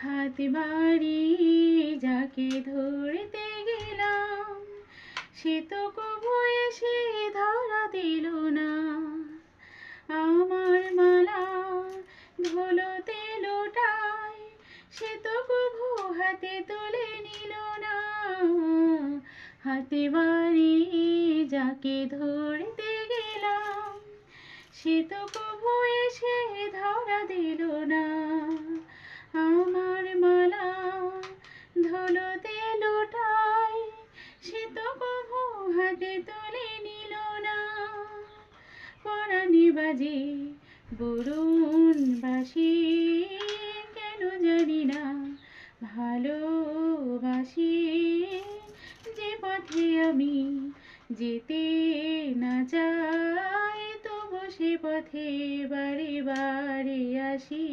হাত বাড়ি যাকে ধরতে গেলাম, সে তো কবু এসে ধরা দিল না। আমার মালা ধুলোতে লোটায়, সে তো কবু হাতে তুলে নিল না। হাতে বাড়ি যাকে ধরতে গেলাম, সে তো কবু এসে ধরা দিল না। আমার মালা ধুলোতে লোটায়, সে তো কবু হাতে তুলে নিল না। পরাণে বাজে বরুণ বাঁশি, কেন জানি না ভালোবাসি। যে পথে আমি যেতে না চাই, তবু সে পথে বারে বারে আসি।